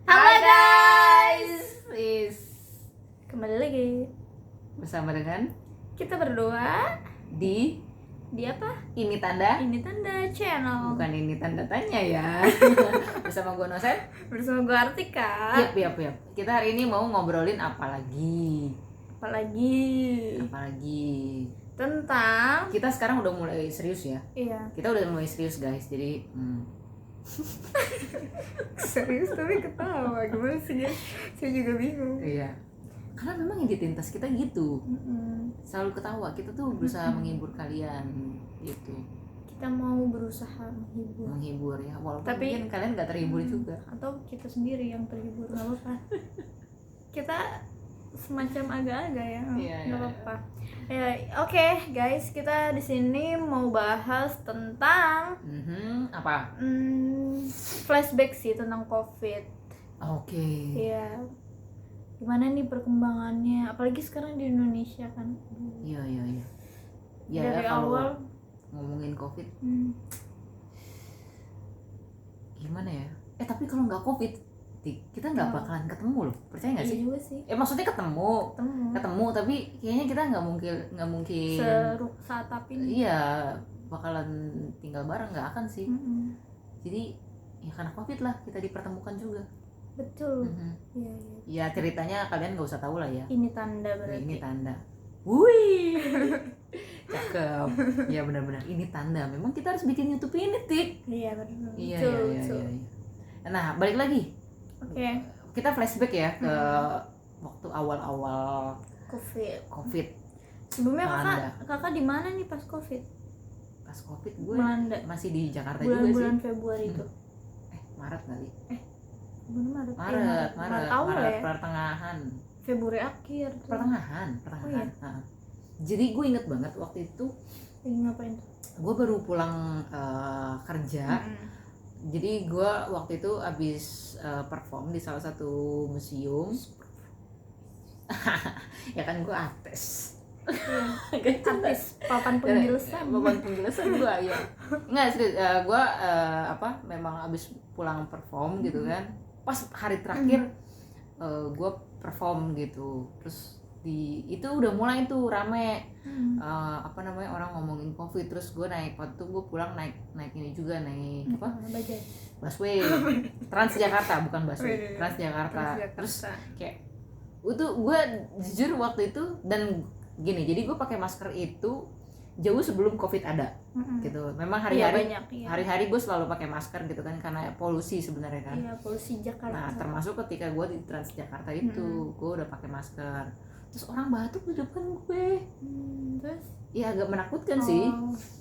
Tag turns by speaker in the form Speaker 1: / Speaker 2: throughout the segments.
Speaker 1: Halo guys,
Speaker 2: Kembali lagi
Speaker 1: bersama dengan
Speaker 2: kita berdua
Speaker 1: di
Speaker 2: apa?
Speaker 1: Ini Tanda,
Speaker 2: Ini Tanda Channel.
Speaker 1: bukan Ini Tanda Tanya ya. Bersama gue Nosen.
Speaker 2: Bersama gue Artika.
Speaker 1: Yap. Kita hari ini mau ngobrolin apalagi
Speaker 2: tentang
Speaker 1: kita sekarang udah mulai serius ya.
Speaker 2: Iya.
Speaker 1: Kita udah mulai serius guys. Jadi
Speaker 2: serius tapi ketawa. Gimana sih ya? Saya juga bingung.
Speaker 1: iya. Karena memang identitas kita gitu. Selalu ketawa. Kita tuh berusaha menghibur kalian gitu.
Speaker 2: Kita mau berusaha
Speaker 1: Menghibur ya. Walaupun
Speaker 2: Tapi
Speaker 1: mungkin kalian gak terhibur juga.
Speaker 2: atau kita sendiri yang terhibur, nggak apa-apa. Kita semacam agak-agak ya,
Speaker 1: Iya.
Speaker 2: nggak apa-apa. Ya, oke, guys, kita di sini mau bahas tentang
Speaker 1: Apa?
Speaker 2: flashback sih tentang COVID.
Speaker 1: Oke.
Speaker 2: Iya. Gimana nih perkembangannya? Apalagi sekarang di Indonesia kan.
Speaker 1: Iya. Ya,
Speaker 2: Dari
Speaker 1: kalau
Speaker 2: awal
Speaker 1: ngomongin COVID gimana ya? Tapi kalau nggak COVID, kita nggak bakalan ketemu loh. Percaya nggak sih?
Speaker 2: Iya juga sih.
Speaker 1: Maksudnya ketemu, tapi kayaknya kita nggak mungkin
Speaker 2: Saat ini.
Speaker 1: Iya, bakalan tinggal bareng, nggak akan sih. Jadi ya karena COVID lah kita dipertemukan juga.
Speaker 2: Betul. Iya.
Speaker 1: Ya ceritanya kalian nggak usah tahu lah ya.
Speaker 2: Ini tanda berarti.
Speaker 1: Ini tanda. Wih, cakep. Ya benar-benar ini tanda. Memang kita harus bikin YouTube ini, Tik.
Speaker 2: Iya benar.
Speaker 1: Iya. Nah, balik lagi.
Speaker 2: Oke.
Speaker 1: Kita flashback ya ke waktu awal-awal COVID.
Speaker 2: Sebelumnya
Speaker 1: Melanda.
Speaker 2: kakak di mana nih pas COVID?
Speaker 1: Pas COVID gue
Speaker 2: Melanda.
Speaker 1: masih di Jakarta juga sih.
Speaker 2: Bulan Februari itu.
Speaker 1: Maret kali.
Speaker 2: Bulan Maret.
Speaker 1: Maret
Speaker 2: awal ya.
Speaker 1: pertengahan.
Speaker 2: Februari akhir.
Speaker 1: Pertengahan.
Speaker 2: Oh, iya?
Speaker 1: Jadi gue inget banget waktu itu
Speaker 2: Lagi ngapain tuh?
Speaker 1: gue baru pulang kerja. Jadi gue waktu itu abis perform di salah satu museum. Ya kan gue artis.
Speaker 2: Artis papan penjelasan.
Speaker 1: Gue ya. Enggak serius, gue memang abis pulang perform gitu kan. Pas hari terakhir gue perform gitu. Terus itu udah mulai tuh rame orang ngomongin COVID. Terus gue waktu itu gue pulang naik ini juga, naik busway Transjakarta, bukan busway, Transjakarta. Terus kayak itu gue jujur waktu itu dan gini, jadi gue pakai masker itu jauh sebelum COVID ada gitu. Memang hari-hari gue selalu pakai masker gitu kan, karena polusi sebenarnya kan.
Speaker 2: Iya, polusi Jakarta.
Speaker 1: Nah, termasuk ketika gue di Transjakarta itu gue udah pakai masker. Terus orang batuk di depan gue.
Speaker 2: Terus?
Speaker 1: Iya, agak menakutkan sih.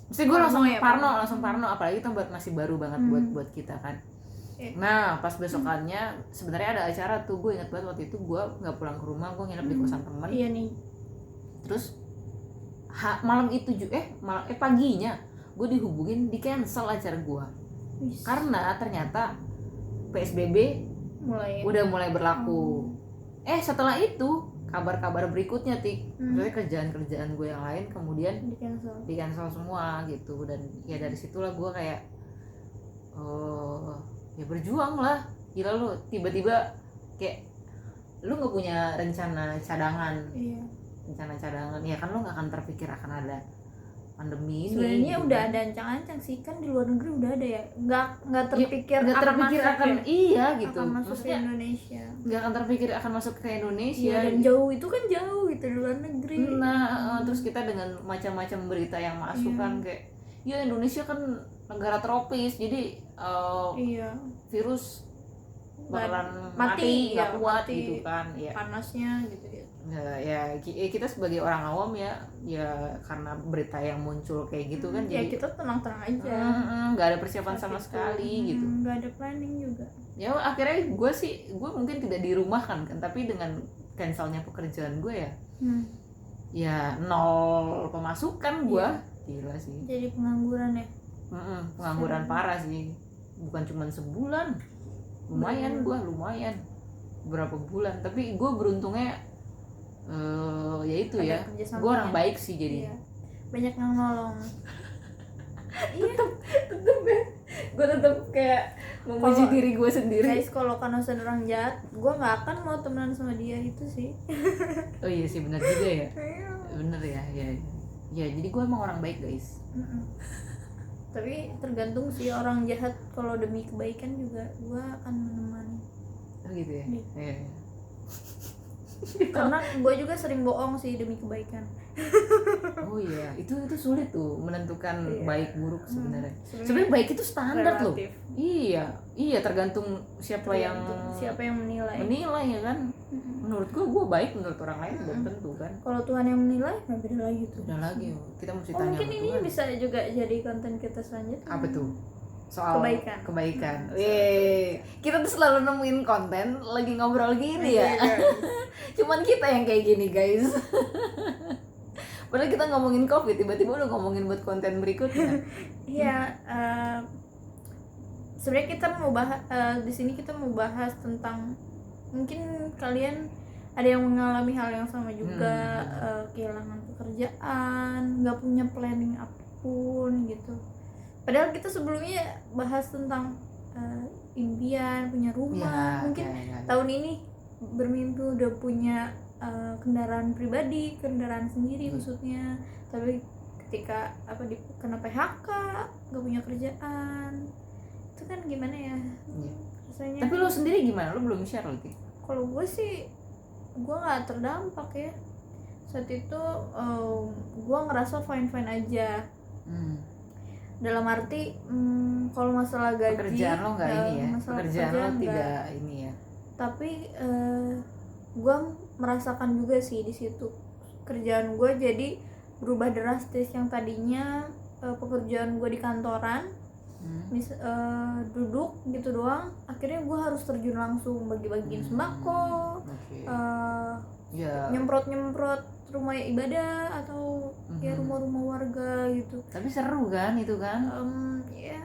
Speaker 1: Mesti gue langsung parno, apalagi itu masih baru banget buat kita kan. Nah, pas besokannya sebenarnya ada acara tuh, gue ingat banget waktu itu gue nggak pulang ke rumah, gue nginep di kosan temen.
Speaker 2: Iya nih.
Speaker 1: Terus malam itu paginya gue dihubungin di cancel acara gue karena ternyata PSBB udah mulai berlaku. Setelah itu kabar-kabar berikutnya, Tik, maksudnya kerjaan gue yang lain kemudian di cancel semua gitu. Dan ya dari situlah gue kayak ya berjuang lah. Gila lu, tiba-tiba kayak lu nggak punya rencana cadangan.
Speaker 2: Iya.
Speaker 1: Rencana cadangan ya kan, lu nggak akan terpikir akan ada pandemi ini.
Speaker 2: Sebenarnya
Speaker 1: gitu
Speaker 2: udah
Speaker 1: kan.
Speaker 2: ada ancang-ancang sih, kan di luar negeri udah ada ya. Nggak terpikir
Speaker 1: akan iya gitu.
Speaker 2: Akan masuk
Speaker 1: Maksudnya
Speaker 2: ke Indonesia.
Speaker 1: nggak akan terpikir akan masuk ke Indonesia.
Speaker 2: Iya, dan jauh itu kan jauh gitu di luar negeri.
Speaker 1: Nah, terus kita dengan macam-macam berita yang masuk kan kayak ya Indonesia kan negara tropis, jadi virus bakalan mati, nggak kuat gitu kan ya.
Speaker 2: Panasnya gitu ya.
Speaker 1: Ya kita sebagai orang awam ya karena berita yang muncul kayak gitu kan,
Speaker 2: ya
Speaker 1: jadi
Speaker 2: kita tenang-tenang aja,
Speaker 1: nggak ada persiapan sama sekali gitu,
Speaker 2: nggak ada planning juga.
Speaker 1: Ya akhirnya gue mungkin tidak dirumahkan kan, tapi dengan cancelnya pekerjaan gue ya nol pemasukan gue. Gila sih,
Speaker 2: jadi pengangguran ya.
Speaker 1: Pengangguran parah sih, bukan cuma sebulan, lumayan berapa bulan. Tapi gue beruntungnya ya itu ya, gue orang baik sih jadi.
Speaker 2: Iya. Banyak yang nolong.
Speaker 1: tetep ya, gue tetep kayak memuji diri gue sendiri.
Speaker 2: Guys, kalau Kanosan orang jahat, gue nggak akan mau temenan sama dia, itu sih.
Speaker 1: Oh iya sih, benar juga ya. Bener ya, ya jadi gue emang orang baik guys.
Speaker 2: Tapi tergantung sih, orang jahat kalau demi kebaikan juga gue akan menemani.
Speaker 1: Oh gitu ya. Iya.
Speaker 2: Karena gue juga sering bohong sih demi kebaikan.
Speaker 1: Oh iya, itu sulit tuh menentukan baik buruk sebenarnya.
Speaker 2: Sebenarnya
Speaker 1: Sebenarnya baik itu standar loh.
Speaker 2: relatif.
Speaker 1: Iya tergantung siapa yang
Speaker 2: menilai.
Speaker 1: ya kan. Menurut gue baik, menurut orang lain belum tentu kan.
Speaker 2: Kalau Tuhan yang menilai, nah beda lagi tuh.
Speaker 1: Udah lagi, kita mesti tanya
Speaker 2: Mungkin
Speaker 1: sama
Speaker 2: ini
Speaker 1: Tuhan.
Speaker 2: bisa juga jadi konten kita selanjutnya.
Speaker 1: Apa tuh? Soal
Speaker 2: Kebaikan.
Speaker 1: Kita tuh selalu nemuin konten lagi ngobrol gini ya.
Speaker 2: Iya,
Speaker 1: Cuman kita yang kayak gini guys. Padahal kita ngomongin COVID, tiba-tiba udah ngomongin buat konten berikutnya.
Speaker 2: Iya, sebenarnya kita mau bahas di sini, kita mau bahas tentang, mungkin kalian ada yang mengalami hal yang sama juga, kehilangan pekerjaan, nggak punya planning apapun gitu. Padahal kita sebelumnya bahas tentang impian, punya rumah, mungkin tahun ini bermimpi udah punya kendaraan pribadi, kendaraan sendiri maksudnya. Tapi ketika kena PHK, nggak punya kerjaan, itu kan gimana ya rasanya.
Speaker 1: Tapi lo sendiri gimana? Lo belum share lagi.
Speaker 2: Kalau gue sih, gue nggak terdampak ya saat itu. Gue ngerasa fine aja. Dalam arti kalau masalah gaji,
Speaker 1: pekerjaan lo nggak ini ya, pekerjaan lo tidak ini ya.
Speaker 2: Tapi gue merasakan juga sih di situ, kerjaan gue jadi berubah drastis. Yang tadinya pekerjaan gue di kantoran, duduk gitu doang, akhirnya gue harus terjun langsung bagi-bagiin sembako, nyemprot rumah ibadah atau ya rumah-rumah warga gitu.
Speaker 1: Tapi seru kan itu kan?
Speaker 2: Ya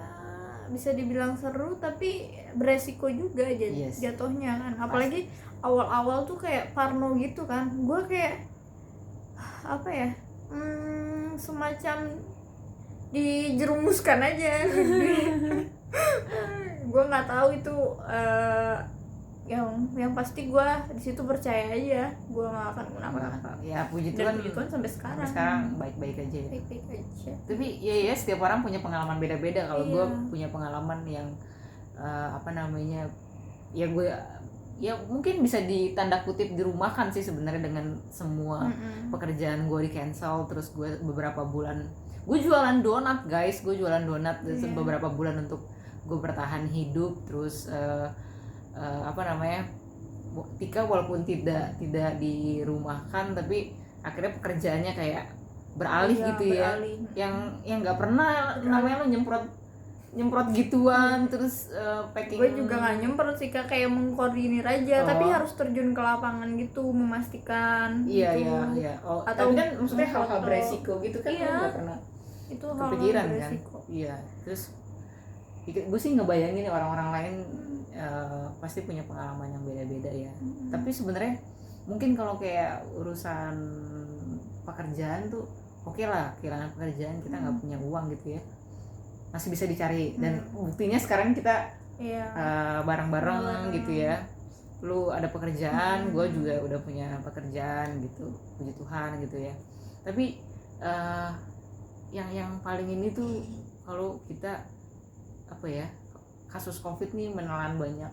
Speaker 2: bisa dibilang seru, tapi beresiko juga jatuhnya kan. Apalagi awal-awal tuh kayak parno gitu kan. Gue kayak apa ya, semacam dijerumuskan aja. Gue nggak tahu itu yang pasti gue di situ percaya aja gue nggak akan kenapa-napa.
Speaker 1: Ya puji Tuhan
Speaker 2: sampai sekarang
Speaker 1: baik-baik aja.
Speaker 2: Baik-baik aja.
Speaker 1: Tapi ya setiap orang punya pengalaman beda-beda. Kalau gue punya pengalaman yang ya gue ya mungkin bisa ditanda kutip dirumahkan sih sebenarnya, dengan semua pekerjaan gue di cancel. Terus gue beberapa bulan gue jualan donat guys, beberapa bulan untuk gue bertahan hidup. Terus Tika walaupun tidak dirumahkan, tapi akhirnya pekerjaannya kayak beralih gitu ya. Yang nggak pernah namanya lo nyemprot gituan, terus packing.
Speaker 2: Gue juga nggak nyemprot sih Kak, kayak mengkoordinir aja, tapi harus terjun ke lapangan gitu, memastikan.
Speaker 1: Iya.
Speaker 2: Atau
Speaker 1: tapi kan maksudnya hal-hal beresiko gitu kan, nggak pernah
Speaker 2: itu
Speaker 1: kepikiran kan. Iya, terus gue sih ngebayangin orang-orang lain pasti punya pengalaman yang beda-beda ya. Tapi sebenarnya mungkin kalau kayak urusan pekerjaan tuh oke lah, kehilangan pekerjaan kita nggak punya uang gitu ya, masih bisa dicari. Dan buktinya sekarang kita bareng-bareng gitu ya. Lu ada pekerjaan, gue juga udah punya pekerjaan gitu, puji Tuhan gitu ya. Tapi yang paling ini tuh kalau kita kasus COVID nih menelan banyak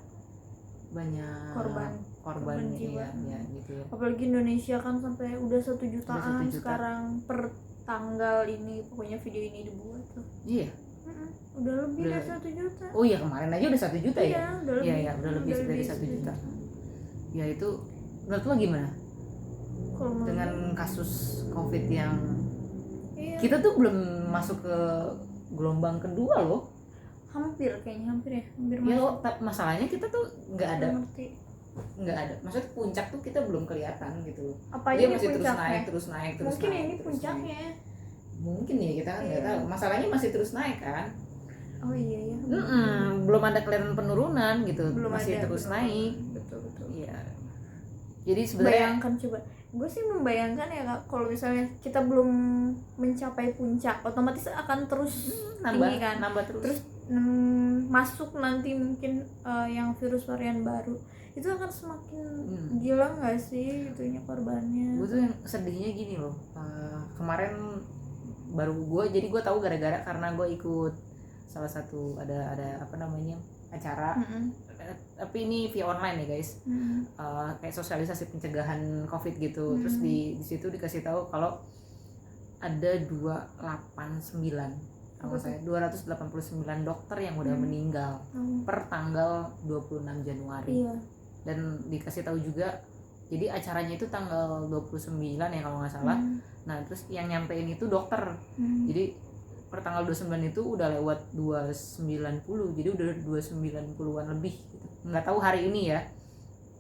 Speaker 1: korban
Speaker 2: jiwa
Speaker 1: ya gitu ya.
Speaker 2: Apalagi Indonesia kan sampai udah 1 jutaan sekarang per tanggal ini, pokoknya video ini dibuat tuh.
Speaker 1: Iya.
Speaker 2: Udah lebih dari 1 juta.
Speaker 1: Oh iya, kemarin aja udah 1 juta ya.
Speaker 2: Iya,
Speaker 1: udah lebih dari 1 juta. Ya itu menurut lo gimana? Dengan kasus COVID yang kita tuh belum masuk ke gelombang kedua loh.
Speaker 2: Hampir
Speaker 1: ya. Masalahnya kita tuh nggak ada, maksudnya puncak tuh kita belum kelihatan gitu. Dia masih terus naik.
Speaker 2: Mungkin ini puncaknya.
Speaker 1: Mungkin ya, kita kan nggak tahu. Masalahnya masih terus naik kan.
Speaker 2: Oh iya.
Speaker 1: Belum ada kelihatan penurunan gitu. Masih terus naik.
Speaker 2: Betul.
Speaker 1: Iya. Jadi sebenarnya
Speaker 2: bayangkan, coba gue sih membayangkan ya Kak, kalau misalnya kita belum mencapai puncak, otomatis akan terus tinggi kan,
Speaker 1: nambah terus
Speaker 2: masuk nanti mungkin yang virus varian baru itu akan semakin gila nggak sih itunya korbannya.
Speaker 1: Gue tuh yang sedihnya gini loh, kemarin baru jadi gue tahu gara-gara karena gue ikut salah satu ada apa namanya acara, tapi ini via online ya guys, kayak sosialisasi pencegahan COVID gitu. Terus di situ dikasih tahu kalau ada 289 dokter yang udah meninggal per tanggal 26 Januari.
Speaker 2: Iya.
Speaker 1: Dan dikasih tahu juga, jadi acaranya itu tanggal 29 ya kalau nggak salah. Nah terus yang nyampein itu dokter. Jadi per tanggal 29 itu udah lewat 290, jadi udah 290-an lebih gitu. Nggak tahu hari ini ya,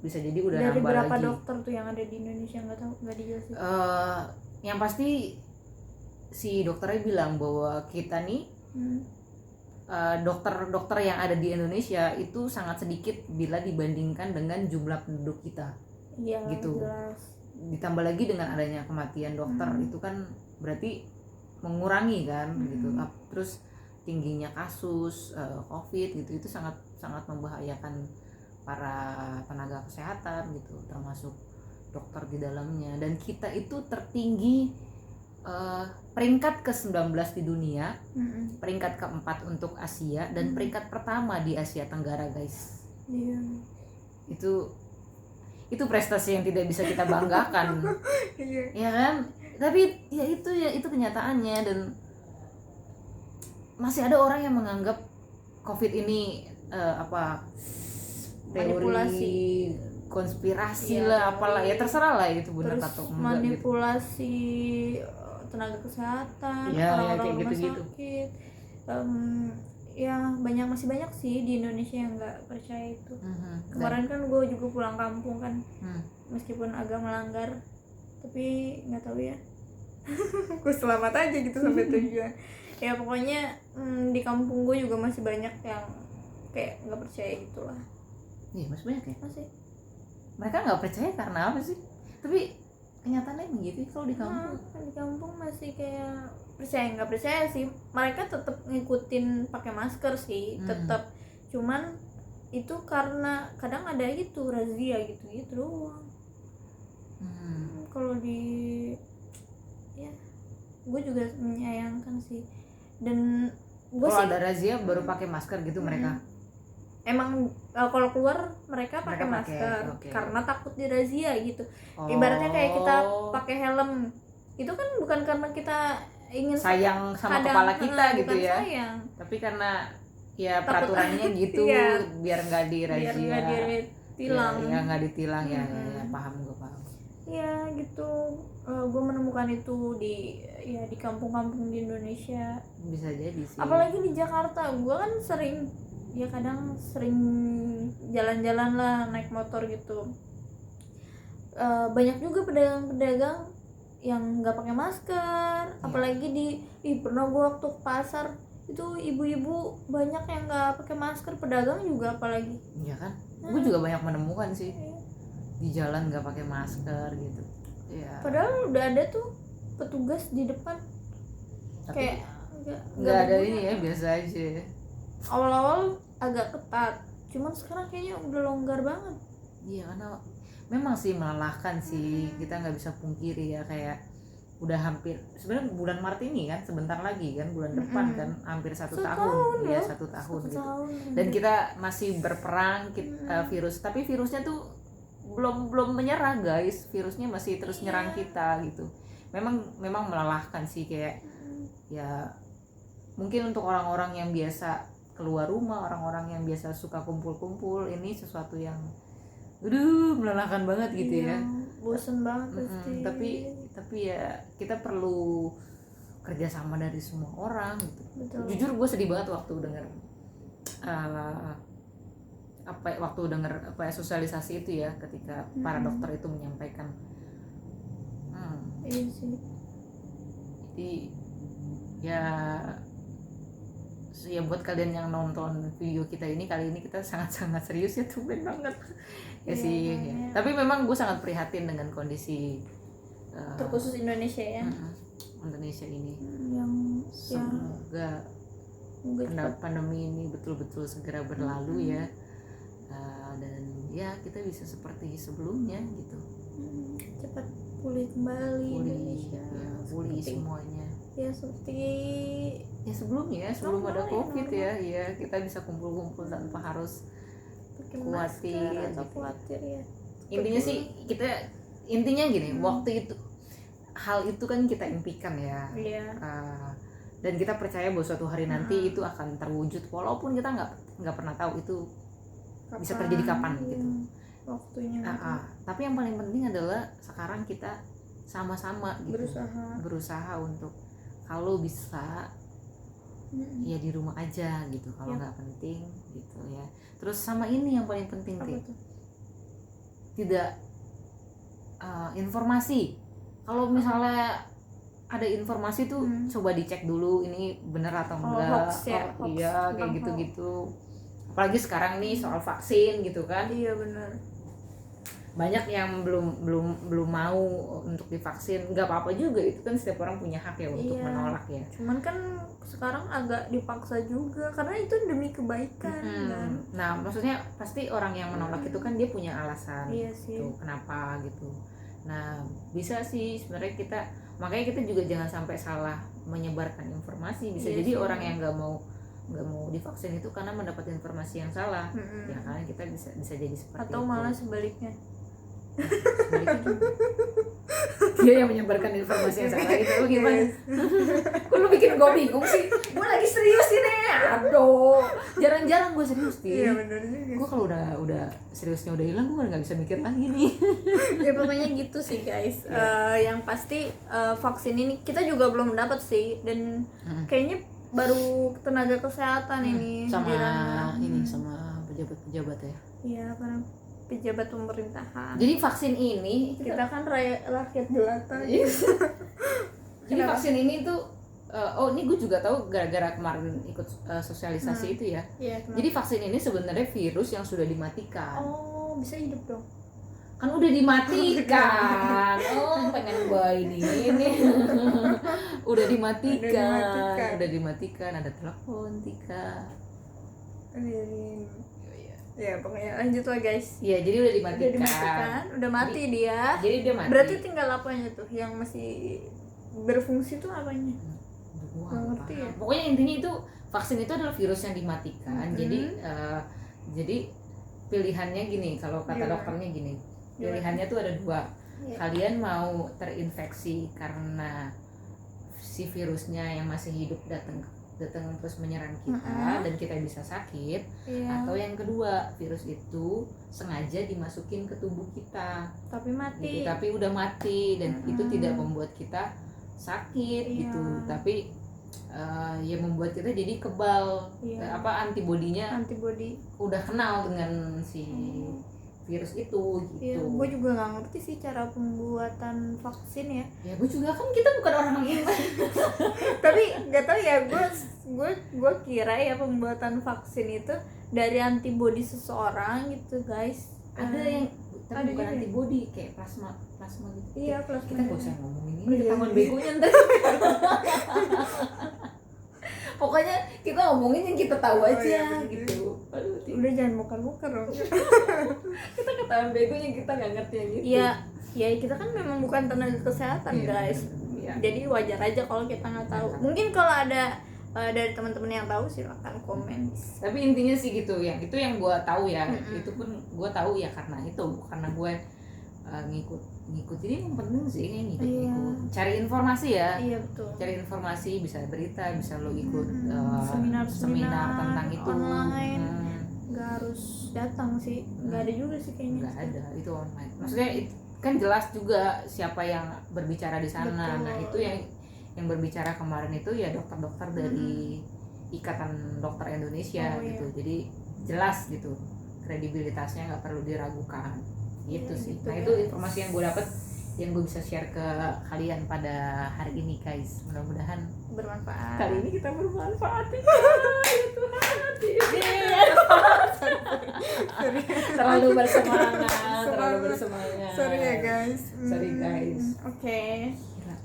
Speaker 1: bisa jadi udah
Speaker 2: dari
Speaker 1: nambah
Speaker 2: berapa
Speaker 1: lagi.
Speaker 2: Dokter tuh yang ada di Indonesia, nggak tahu, nggak dijelasin.
Speaker 1: Yang pasti si dokternya bilang bahwa kita nih dokter-dokter yang ada di Indonesia itu sangat sedikit bila dibandingkan dengan jumlah penduduk kita.
Speaker 2: Iya,
Speaker 1: gitu.
Speaker 2: Jelas.
Speaker 1: Ditambah lagi dengan adanya kematian dokter itu kan berarti mengurangi kan gitu. Terus tingginya kasus COVID gitu, itu sangat sangat membahayakan para tenaga kesehatan gitu, termasuk dokter di dalamnya. Dan kita itu tertinggi peringkat ke-19 di dunia, peringkat ke-4 untuk Asia, dan peringkat pertama di Asia Tenggara guys.
Speaker 2: Iya.
Speaker 1: Itu prestasi yang tidak bisa kita banggakan.
Speaker 2: Iya.
Speaker 1: Ya kan? Tapi ya itu kenyataannya. Dan masih ada orang yang menganggap COVID ini teori konspirasi lah, apalah ya, terserah lah itu benar atau enggak.
Speaker 2: Manipulasi gitu. Tenaga kesehatan, orang-orang
Speaker 1: kayak
Speaker 2: rumah
Speaker 1: gitu.
Speaker 2: sakit, ya masih banyak sih di Indonesia yang nggak percaya itu. Kemarin kan gue juga pulang kampung kan, meskipun agak melanggar, tapi nggak tahu ya, gue selamat aja gitu sampai tujuan. Ya pokoknya di kampung gue juga masih banyak yang kayak nggak percaya gitulah.
Speaker 1: Iya, masih banyak ya.
Speaker 2: Masih.
Speaker 1: Mereka nggak percaya karena apa sih? Tapi kenyataannya begitu kalau di kampung.
Speaker 2: Di kampung masih kayak percaya nggak percaya sih, mereka tetap ngikutin pakai masker sih, tetap. Cuman itu karena kadang ada itu razia gitu doang. Kalau di ya gue juga menyayangkan sih. Dan gue
Speaker 1: kalau ada razia baru pakai masker gitu mereka.
Speaker 2: Emang kalau keluar mereka pakai masker, karena takut dirazia gitu. Ibaratnya kayak kita pakai helm, itu kan bukan karena kita ingin
Speaker 1: sayang sama kepala kita gitu ya,
Speaker 2: sayang.
Speaker 1: Tapi karena ya peraturannya gitu, biar nggak dirazia,
Speaker 2: biar nggak ditilang.
Speaker 1: Ya nggak ditilang. Ya paham, gue paham.
Speaker 2: Ya gitu, gue menemukan itu di kampung-kampung di Indonesia.
Speaker 1: Bisa jadi sih.
Speaker 2: Apalagi di Jakarta, gue kan kadang sering jalan-jalan lah, naik motor gitu. Banyak juga pedagang-pedagang yang nggak pakai masker. Apalagi pernah gue waktu ke pasar itu ibu-ibu banyak yang nggak pakai masker, pedagang juga apalagi. Iya
Speaker 1: kan, gue juga banyak menemukan sih di jalan nggak pakai masker gitu. Ya.
Speaker 2: Padahal udah ada tuh petugas di depan. Tapi kayak
Speaker 1: nggak ada ini ya, biasa aja.
Speaker 2: Awal-awal agak ketat, cuman sekarang kayaknya udah longgar banget.
Speaker 1: Iya, karena memang sih melelahkan sih, kita nggak bisa pungkiri ya, kayak udah hampir sebenarnya bulan Maret ini kan, sebentar lagi kan bulan depan kan, hampir 1 tahun ya, 1 tahun gitu. Dan kita masih berperang virus, tapi virusnya tuh belum menyerah guys, virusnya masih terus nyerang kita gitu. Memang melelahkan sih, kayak ya mungkin untuk orang-orang yang biasa keluar rumah, orang-orang yang biasa suka kumpul-kumpul, ini sesuatu yang melelahkan banget gitu ya.
Speaker 2: Bosen banget pasti.
Speaker 1: Tapi ya kita perlu kerjasama dari semua orang gitu.
Speaker 2: Betul.
Speaker 1: Jujur gue sedih banget waktu dengar sosialisasi itu ya, ketika para dokter itu menyampaikan.
Speaker 2: Iya sih.
Speaker 1: Jadi ya buat kalian yang nonton video kita ini, kali ini kita sangat-sangat serius ya, tumben banget ya sih. Ya. Tapi memang gue sangat prihatin dengan kondisi
Speaker 2: terkhusus Indonesia ya.
Speaker 1: Indonesia ini.
Speaker 2: Yang
Speaker 1: semoga
Speaker 2: Semoga cepat.
Speaker 1: pandemi ini betul-betul segera berlalu ya. Dan ya kita bisa seperti sebelumnya gitu,
Speaker 2: cepat pulih kembali Indonesia.
Speaker 1: pulih
Speaker 2: Seperti-
Speaker 1: semuanya
Speaker 2: ya seperti
Speaker 1: ya sebelum ada
Speaker 2: Normal,
Speaker 1: COVID
Speaker 2: normal.
Speaker 1: ya kita bisa kumpul-kumpul tanpa harus
Speaker 2: pakai
Speaker 1: khawatir
Speaker 2: masker atau
Speaker 1: gitu.
Speaker 2: khawatir ya.
Speaker 1: Intinya sih intinya gini,
Speaker 2: Hmm.
Speaker 1: waktu itu hal itu kan kita impikan ya.
Speaker 2: Iya.
Speaker 1: Dan kita percaya bahwa suatu hari nanti itu akan terwujud walaupun kita nggak pernah tahu itu bisa terjadi kapan
Speaker 2: Iya,
Speaker 1: gitu.
Speaker 2: waktunya
Speaker 1: Tapi yang paling penting adalah sekarang kita sama-sama gitu berusaha untuk kalau bisa ya di rumah aja gitu kalau nggak penting gitu ya. Terus sama ini yang paling penting
Speaker 2: Apa tuh?
Speaker 1: tidak informasi. Kalau misalnya ada informasi tuh coba dicek dulu ini benar atau enggak.
Speaker 2: Hoax ya, hoax
Speaker 1: Iya kayak gitu-gitu. Apalagi sekarang nih soal vaksin gitu kan.
Speaker 2: Iya benar.
Speaker 1: Banyak yang belum mau untuk divaksin. Nggak apa-apa juga, itu kan setiap orang punya hak ya untuk menolak ya.
Speaker 2: Cuman kan sekarang agak dipaksa juga karena itu demi kebaikan kan.
Speaker 1: Nah maksudnya pasti orang yang menolak itu kan dia punya alasan.
Speaker 2: Iya sih.
Speaker 1: Tuh, kenapa gitu. Nah bisa sih sebenarnya makanya kita juga jangan sampai salah menyebarkan informasi. Bisa jadi orang yang nggak mau divaksin itu karena mendapat informasi yang salah. Ya kan kita bisa jadi seperti
Speaker 2: atau
Speaker 1: itu.
Speaker 2: malah sebaliknya.
Speaker 1: Dia yang menyebarkan informasi yang salah itu gimana? Kok lu bikin gue bingung sih? Gue lagi serius ini. Aduh, jarang-jarang gue serius nih.
Speaker 2: Iya benar juga.
Speaker 1: Gue kalau udah seriusnya udah hilang, gue nggak bisa mikir lagi nih.
Speaker 2: Ya pokoknya gitu sih guys. Yang pasti vaksin ini kita juga belum dapat sih, dan kayaknya baru tenaga kesehatan ini
Speaker 1: sama
Speaker 2: dirana.
Speaker 1: sama pejabat-pejabat ya.
Speaker 2: Iya, para pejabat pemerintahan.
Speaker 1: Jadi vaksin ini
Speaker 2: Kita kan rakyat jelata.
Speaker 1: jadi vaksin ini tuh ini gue juga tahu gara-gara kemarin ikut sosialisasi itu ya.
Speaker 2: Iya,
Speaker 1: Jadi vaksin ini sebenarnya virus yang sudah dimatikan.
Speaker 2: oh, bisa hidup dong.
Speaker 1: Kan udah dimatikan. Oh, pengen gue ini udah dimatikan. Ada telepon Tika.
Speaker 2: Ya pokoknya lanjut lah guys.
Speaker 1: Iya, jadi udah dimatikan.
Speaker 2: Udah mati dia.
Speaker 1: Jadi dia mati.
Speaker 2: Berarti tinggal apanya tuh yang masih berfungsi tuh apanya? Nggak ngerti ya.
Speaker 1: Pokoknya intinya itu vaksin itu adalah virus yang dimatikan. Jadi pilihannya gini, kalau kata dokternya gini, pilihannya tuh ada dua. Kalian mau terinfeksi karena si virusnya yang masih hidup datang terus menyerang kita dan kita bisa sakit, atau yang kedua virus itu sengaja dimasukin ke tubuh kita
Speaker 2: tapi mati
Speaker 1: gitu, tapi udah mati dan itu tidak membuat kita sakit gitu, tapi ya membuat kita jadi kebal, antibody udah kenal dengan si virus itu gitu.
Speaker 2: Iya, gue juga nggak ngerti sih cara pembuatan vaksin ya.
Speaker 1: Ya gue juga kan, kita bukan orang yang
Speaker 2: Tapi nggak tahu ya, gue kira ya pembuatan vaksin itu dari antibody seseorang gitu guys.
Speaker 1: Ada yang tapi bukan
Speaker 2: juga
Speaker 1: antibody, kayak plasma gitu.
Speaker 2: Iya, plasma.
Speaker 1: Kita nggak usah ngomongin ini, ketahuan begonya ntar. Pokoknya kita ngomongin yang kita tahu aja gitu. Aduh,
Speaker 2: udah jangan muka-muka dong.
Speaker 1: Kita ketahuan begonya, kita nggak ngerti yang gitu.
Speaker 2: Iya, ya kita kan memang bukan tenaga kesehatan guys.
Speaker 1: Iya.
Speaker 2: Jadi wajar aja kalau kita nggak tahu. Mungkin kalau ada dari teman-teman yang tahu silakan komen.
Speaker 1: Tapi intinya sih gitu ya, itu yang gue tahu ya. Itu pun gue tahu ya karena gue ngikut. Jadi yang penting sih ngikut. Cari informasi ya.
Speaker 2: Iya betul.
Speaker 1: Cari informasi, bisa berita, bisa lo ikut
Speaker 2: seminar
Speaker 1: tentang itu
Speaker 2: online. Nggak harus datang sih, nggak ada juga sih kayaknya.
Speaker 1: Nggak ada, itu online. Maksudnya kan jelas juga siapa yang berbicara di sana.
Speaker 2: Betul.
Speaker 1: Nah itu yang berbicara kemarin itu ya dokter-dokter dari Ikatan Dokter Indonesia gitu. Jadi jelas gitu, kredibilitasnya nggak perlu diragukan gitu sih. Nah itu informasi yang gue dapat, yang gue bisa share ke kalian pada hari ini guys. Mudah-mudahan
Speaker 2: bermanfaat.
Speaker 1: kali ini kita bermanfaat ya Tuhan. Terlalu bersemangat.
Speaker 2: Sorry ya guys.
Speaker 1: Oke.
Speaker 2: Okay.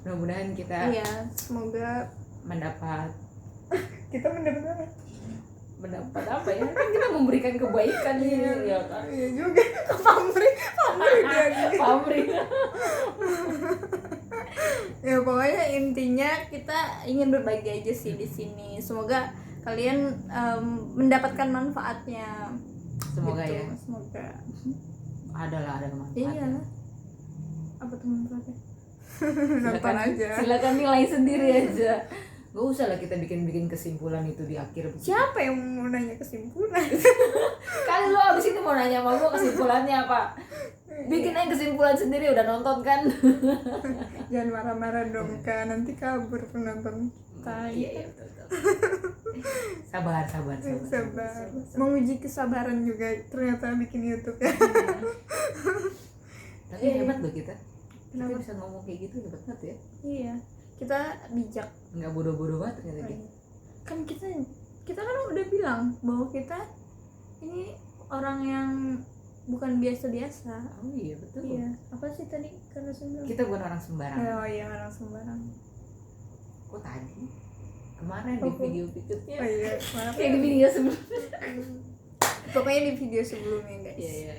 Speaker 1: Mudah-mudahan kita
Speaker 2: semoga
Speaker 1: mendapat
Speaker 2: Kita mendapat
Speaker 1: mendapat apa ya, kan kita memberikan kebaikan ini ya kan.
Speaker 2: iya juga. Pamrih dia gini.
Speaker 1: Pamrih.
Speaker 2: Ya pokoknya intinya kita ingin berbagi aja sih di sini. Semoga kalian mendapatkan manfaatnya.
Speaker 1: Semoga
Speaker 2: gitu.
Speaker 1: ya.
Speaker 2: Semoga.
Speaker 1: Ada manfaatnya.
Speaker 2: Iya. Apa tuh manfaatnya? Nonton aja.
Speaker 1: Silakan nilai sendiri aja. Gak usah lah kita bikin kesimpulan itu di akhir.
Speaker 2: Siapa yang mau nanya kesimpulan?
Speaker 1: Kali lo abis ini mau nanya sama gue kesimpulannya apa? Bikin aja kesimpulan sendiri, udah nonton kan?
Speaker 2: Jangan marah-marah dong kan, nanti kabur penonton.
Speaker 1: Iya betul. Sabar.
Speaker 2: Menguji kesabaran juga ternyata bikin YouTube ya.
Speaker 1: Tapi hebat loh kita. Kita
Speaker 2: Kenapa?
Speaker 1: bisa ngomong kayak gitu, hebat banget ya.
Speaker 2: Iya, kita bijak.
Speaker 1: Nggak bodoh-bodoh banget ternyata
Speaker 2: Oh,
Speaker 1: gitu.
Speaker 2: iya. Kan kita kan udah bilang bahwa kita ini orang yang bukan biasa-biasa.
Speaker 1: Oh iya betul.
Speaker 2: Iya, apa sih tadi karena sembilan?
Speaker 1: Kita bukan orang sembarang.
Speaker 2: Oh iya, orang sembarang.
Speaker 1: Kok tadi? Kemarin di
Speaker 2: Oh,
Speaker 1: video berikutnya.
Speaker 2: Oh iya, maaf.
Speaker 1: Kayak di video sebelumnya.
Speaker 2: Pokoknya di video sebelumnya guys.
Speaker 1: Iya.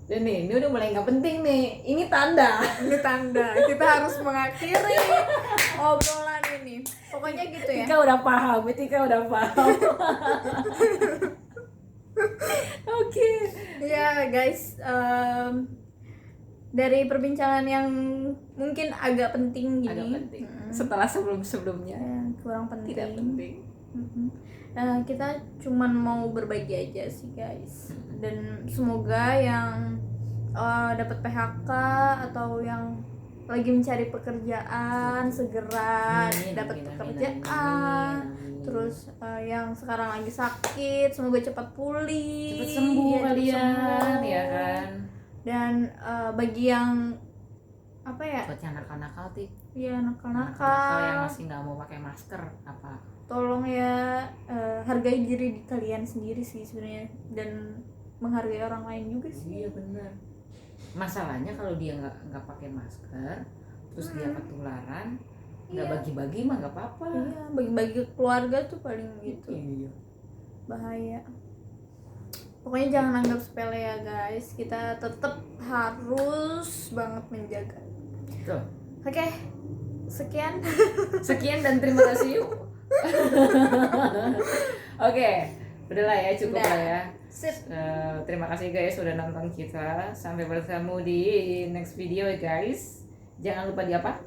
Speaker 1: Dan nih, ini udah mulai nggak penting nih. Ini tanda.
Speaker 2: Ini tanda kita harus mengakhiri obrolan ini. Pokoknya gitu ya.
Speaker 1: Tika udah paham. Oke.
Speaker 2: Ya guys, dari perbincangan yang mungkin agak penting gini.
Speaker 1: Agak penting. Setelah sebelumnya
Speaker 2: Ya, kurang penting.
Speaker 1: tidak penting.
Speaker 2: Kita cuman mau berbagi aja sih guys. Dan semoga yang dapat PHK atau yang lagi mencari pekerjaan segera dapat pekerjaan.
Speaker 1: Amin.
Speaker 2: Terus yang sekarang lagi sakit semoga cepat pulih,
Speaker 1: Cepet sembuh
Speaker 2: ya, cepet
Speaker 1: kalian,
Speaker 2: sembuh.
Speaker 1: ya kan.
Speaker 2: Dan bagi yang apa ya,
Speaker 1: Buat yang nakal-nakal sih,
Speaker 2: ya
Speaker 1: nakal yang
Speaker 2: nakal-nakal,
Speaker 1: masih nggak mau pakai masker apa.
Speaker 2: tolong ya hargai diri kalian sendiri sih sebenarnya, dan menghargai orang lain juga sih.
Speaker 1: Iya benar. Masalahnya kalau dia nggak pakai masker, terus dia ketularan, nggak
Speaker 2: Iya.
Speaker 1: bagi-bagi mah nggak apa-apa.
Speaker 2: Iya, bagi-bagi ke keluarga tuh paling gitu
Speaker 1: Iya.
Speaker 2: bahaya. Pokoknya jangan anggap sepele ya guys, kita tetap harus banget menjaga.
Speaker 1: Tuh.
Speaker 2: Oke, sekian.
Speaker 1: Sekian dan terima kasih. Oke, udahlah ya, cukup
Speaker 2: Udah.
Speaker 1: lah ya.
Speaker 2: Sip.
Speaker 1: Terima kasih guys sudah nonton kita. Sampai bertemu di next video ya guys. Jangan lupa di apa?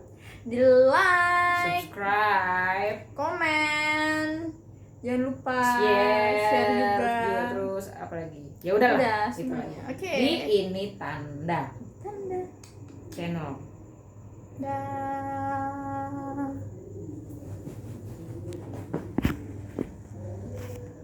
Speaker 2: Di like,
Speaker 1: Subscribe,
Speaker 2: komen, jangan lupa
Speaker 1: share
Speaker 2: juga.
Speaker 1: terus apa lagi? Ya udahlah.
Speaker 2: Udah
Speaker 1: Gitu
Speaker 2: semuanya.
Speaker 1: aja.
Speaker 2: Oke.
Speaker 1: Di ini tanda
Speaker 2: Tanda.
Speaker 1: channel.
Speaker 2: Dah.